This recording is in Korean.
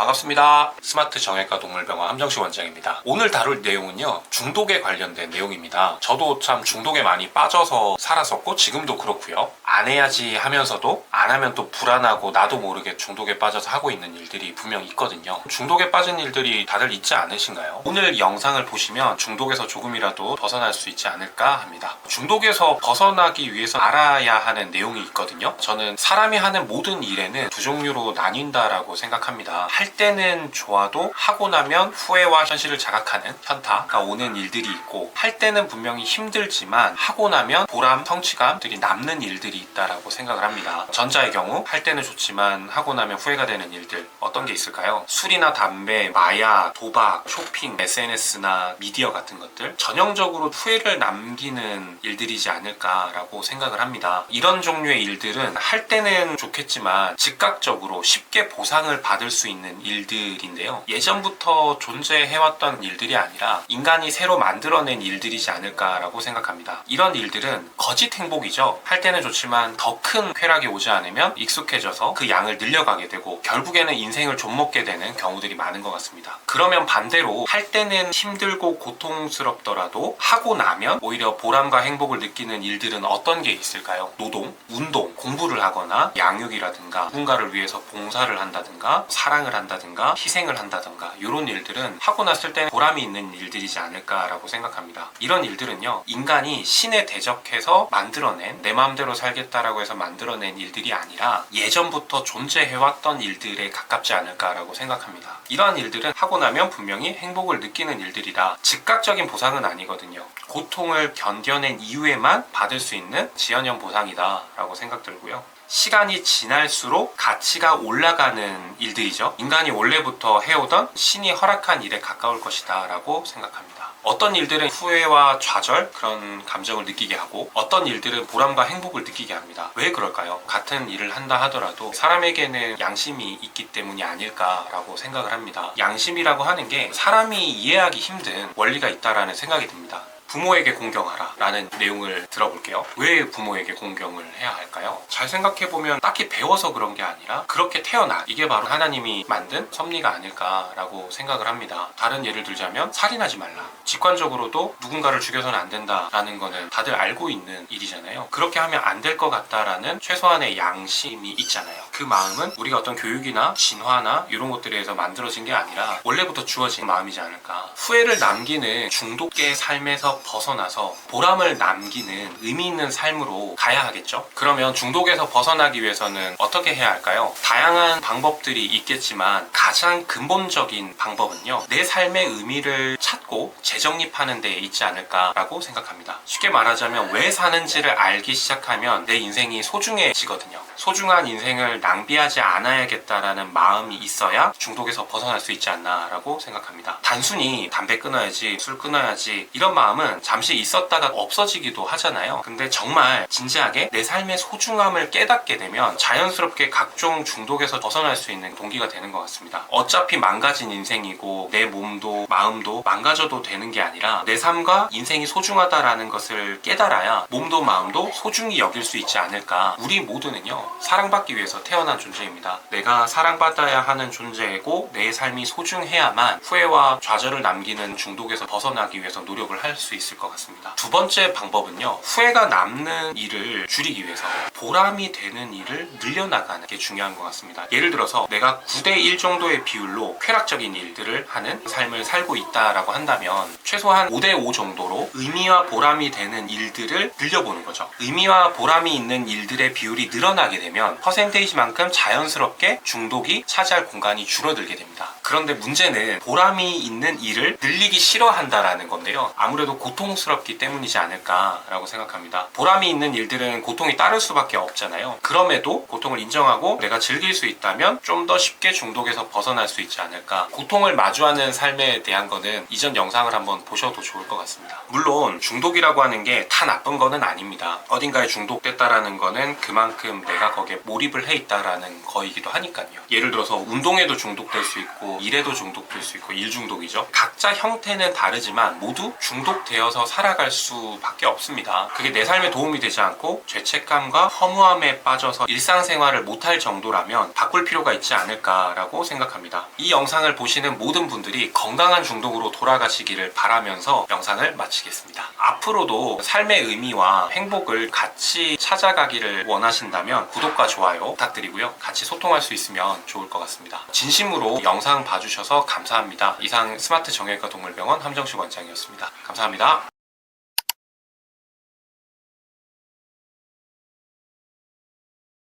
반갑습니다. 스마트 정형외과 동물병원 함정식 원장입니다. 오늘 다룰 내용은요, 중독에 관련된 내용입니다. 저도 참 중독에 많이 빠져서 살았었고 지금도 그렇고요. 안 해야지 하면서도 안 하면 또 불안하고 나도 모르게 중독에 빠져서 하고 있는 일들이 분명 있거든요. 중독에 빠진 일들이 다들 있지 않으신가요? 오늘 영상을 보시면 중독에서 조금이라도 벗어날 수 있지 않을까 합니다. 중독에서 벗어나기 위해서 알아야 하는 내용이 있거든요. 저는 사람이 하는 모든 일에는 두 종류로 나뉜다라고 생각합니다. 할 때는 좋아도 하고 나면 후회와 현실을 자각하는 현타가 오는 일들이 있고, 할 때는 분명히 힘들지만 하고 나면 보람, 성취감들이 남는 일들이 있다라고 생각을 합니다. 전자의 경우 할 때는 좋지만 하고 나면 후회가 되는 일들 어떤 게 있을까요? 술이나 담배, 마약, 도박, 쇼핑, SNS나 미디어 같은 것들, 전형적으로 후회를 남기는 일들이지 않을까라고 생각을 합니다. 이런 종류의 일들은 할 때는 좋겠지만 즉각적으로 쉽게 보상을 받을 수 있는 일들인데요. 예전부터 존재해왔던 일들이 아니라 인간이 새로 만들어낸 일들이지 않을까라고 생각합니다. 이런 일들은 거짓 행복이죠. 할 때는 좋지만 더 큰 쾌락이 오지 않으면 익숙해져서 그 양을 늘려가게 되고 결국에는 인생을 좀먹게 되는 경우들이 많은 것 같습니다. 그러면 반대로 할 때는 힘들고 고통스럽더라도 하고 나면 오히려 보람과 행복을 느끼는 일들은 어떤 게 있을까요? 노동, 운동, 공부를 하거나 양육이라든가 누군가를 위해서 봉사를 한다든가 사랑을 한다든가 희생을 한다든가 이런 일들은 하고 났을 때 보람이 있는 일들이지 않을까라고 생각합니다. 이런 일들은요, 인간이 신에 대적해서 만들어낸, 내 마음대로 살겠다라고 해서 만들어낸 일들이 아니라 예전부터 존재해왔던 일들에 가깝지 않을까라고 생각합니다. 이러한 일들은 하고 나면 분명히 행복을 느끼는 일들이라 즉각적인 보상은 아니거든요. 고통을 견뎌낸 이후에만 받을 수 있는 지연형 보상이다 라고 생각 들고요. 시간이 지날수록 가치가 올라가는 일들이죠. 인간이 원래부터 해오던 신이 허락한 일에 가까울 것이다 라고 생각합니다. 어떤 일들은 후회와 좌절, 그런 감정을 느끼게 하고 어떤 일들은 보람과 행복을 느끼게 합니다. 왜 그럴까요? 같은 일을 한다 하더라도 사람에게는 양심이 있기 때문이 아닐까라고 생각을 합니다. 양심이라고 하는 게 사람이 이해하기 힘든 원리가 있다라는 생각이 듭니다. 부모에게 공경하라 라는 내용을 들어볼게요. 왜 부모에게 공경을 해야 할까요? 잘 생각해보면 딱히 배워서 그런 게 아니라 그렇게 태어나, 이게 바로 하나님이 만든 섭리가 아닐까라고 생각을 합니다. 다른 예를 들자면 살인하지 말라, 직관적으로도 누군가를 죽여서는 안 된다라는 거는 다들 알고 있는 일이잖아요. 그렇게 하면 안 될 것 같다라는 최소한의 양심이 있잖아요. 그 마음은 우리가 어떤 교육이나 진화나 이런 것들에 의해서 만들어진 게 아니라 원래부터 주어진 마음이지 않을까. 후회를 남기는 중독의 삶에서 벗어나서 보람을 남기는 의미 있는 삶으로 가야 하겠죠. 그러면 중독에서 벗어나기 위해서는 어떻게 해야 할까요? 다양한 방법들이 있겠지만 가장 근본적인 방법은요, 내 삶의 의미를 찾고 재정립하는 데 있지 않을까라고 생각합니다. 쉽게 말하자면 왜 사는지를 알기 시작하면 내 인생이 소중해지거든요. 소중한 인생을 낭비하지 않아야겠다라는 마음이 있어야 중독에서 벗어날 수 있지 않나라고 생각합니다. 단순히 담배 끊어야지, 술 끊어야지 이런 마음은 잠시 있었다가 없어지기도 하잖아요. 근데 정말 진지하게 내 삶의 소중함을 깨닫게 되면 자연스럽게 각종 중독에서 벗어날 수 있는 동기가 되는 것 같습니다. 어차피 망가진 인생이고 내 몸도 마음도 망가져도 되는 게 아니라 내 삶과 인생이 소중하다라는 것을 깨달아야 몸도 마음도 소중히 여길 수 있지 않을까. 우리 모두는요, 사랑받기 위해서 태어난 존재입니다. 내가 사랑받아야 하는 존재이고 내 삶이 소중해야만 후회와 좌절을 남기는 중독에서 벗어나기 위해서 노력을 할 수 있을 것 같습니다. 두 번째 방법은요, 후회가 남는 일을 줄이기 위해서 보람이 되는 일을 늘려나가는 게 중요한 것 같습니다. 예를 들어서 내가 9대1 정도의 비율로 쾌락적인 일들을 하는 삶을 살고 있다라고 한다면 최소한 5대5 정도로 의미와 보람이 되는 일들을 늘려보는 거죠. 의미와 보람이 있는 일들의 비율이 늘어나게 되면 퍼센테이지만큼 자연스럽게 중독이 차지할 공간이 줄어들게 됩니다. 그런데 문제는 보람이 있는 일을 늘리기 싫어한다라는 건데요, 아무래도 고통스럽기 때문이지 않을까라고 생각합니다. 보람이 있는 일들은 고통이 따를 수밖에 없잖아요. 그럼에도 고통을 인정하고 내가 즐길 수 있다면 좀 더 쉽게 중독에서 벗어날 수 있지 않을까. 고통을 마주하는 삶에 대한 거는 이전 영상을 한번 보셔도 좋을 것 같습니다. 물론 중독이라고 하는 게 다 나쁜 거는 아닙니다. 어딘가에 중독됐다라는 거는 그만큼 내가 거기에 몰입을 해 있다라는 거이기도 하니까요. 예를 들어서 운동에도 중독될 수 있고 일에도 중독될 수 있고 일중독이죠. 각자 형태는 다르지만 모두 중독되어서 살아갈 수밖에 없습니다. 그게 내 삶에 도움이 되지 않고 죄책감과 허무함에 빠져서 일상생활을 못할 정도라면 바꿀 필요가 있지 않을까라고 생각합니다. 이 영상을 보시는 모든 분들이 건강한 중독으로 돌아가시기를 바라면서 영상을 마치겠습니다. 앞으로도 삶의 의미와 행복을 같이 찾아가기를 원하신다면 구독과 좋아요 부탁드리고요. 같이 소통할 수 있으면 좋을 것 같습니다. 진심으로 영상 봐주셔서 감사합니다. 이상 스마트 정형외과 동물병원 함정식 원장이었습니다. 감사합니다.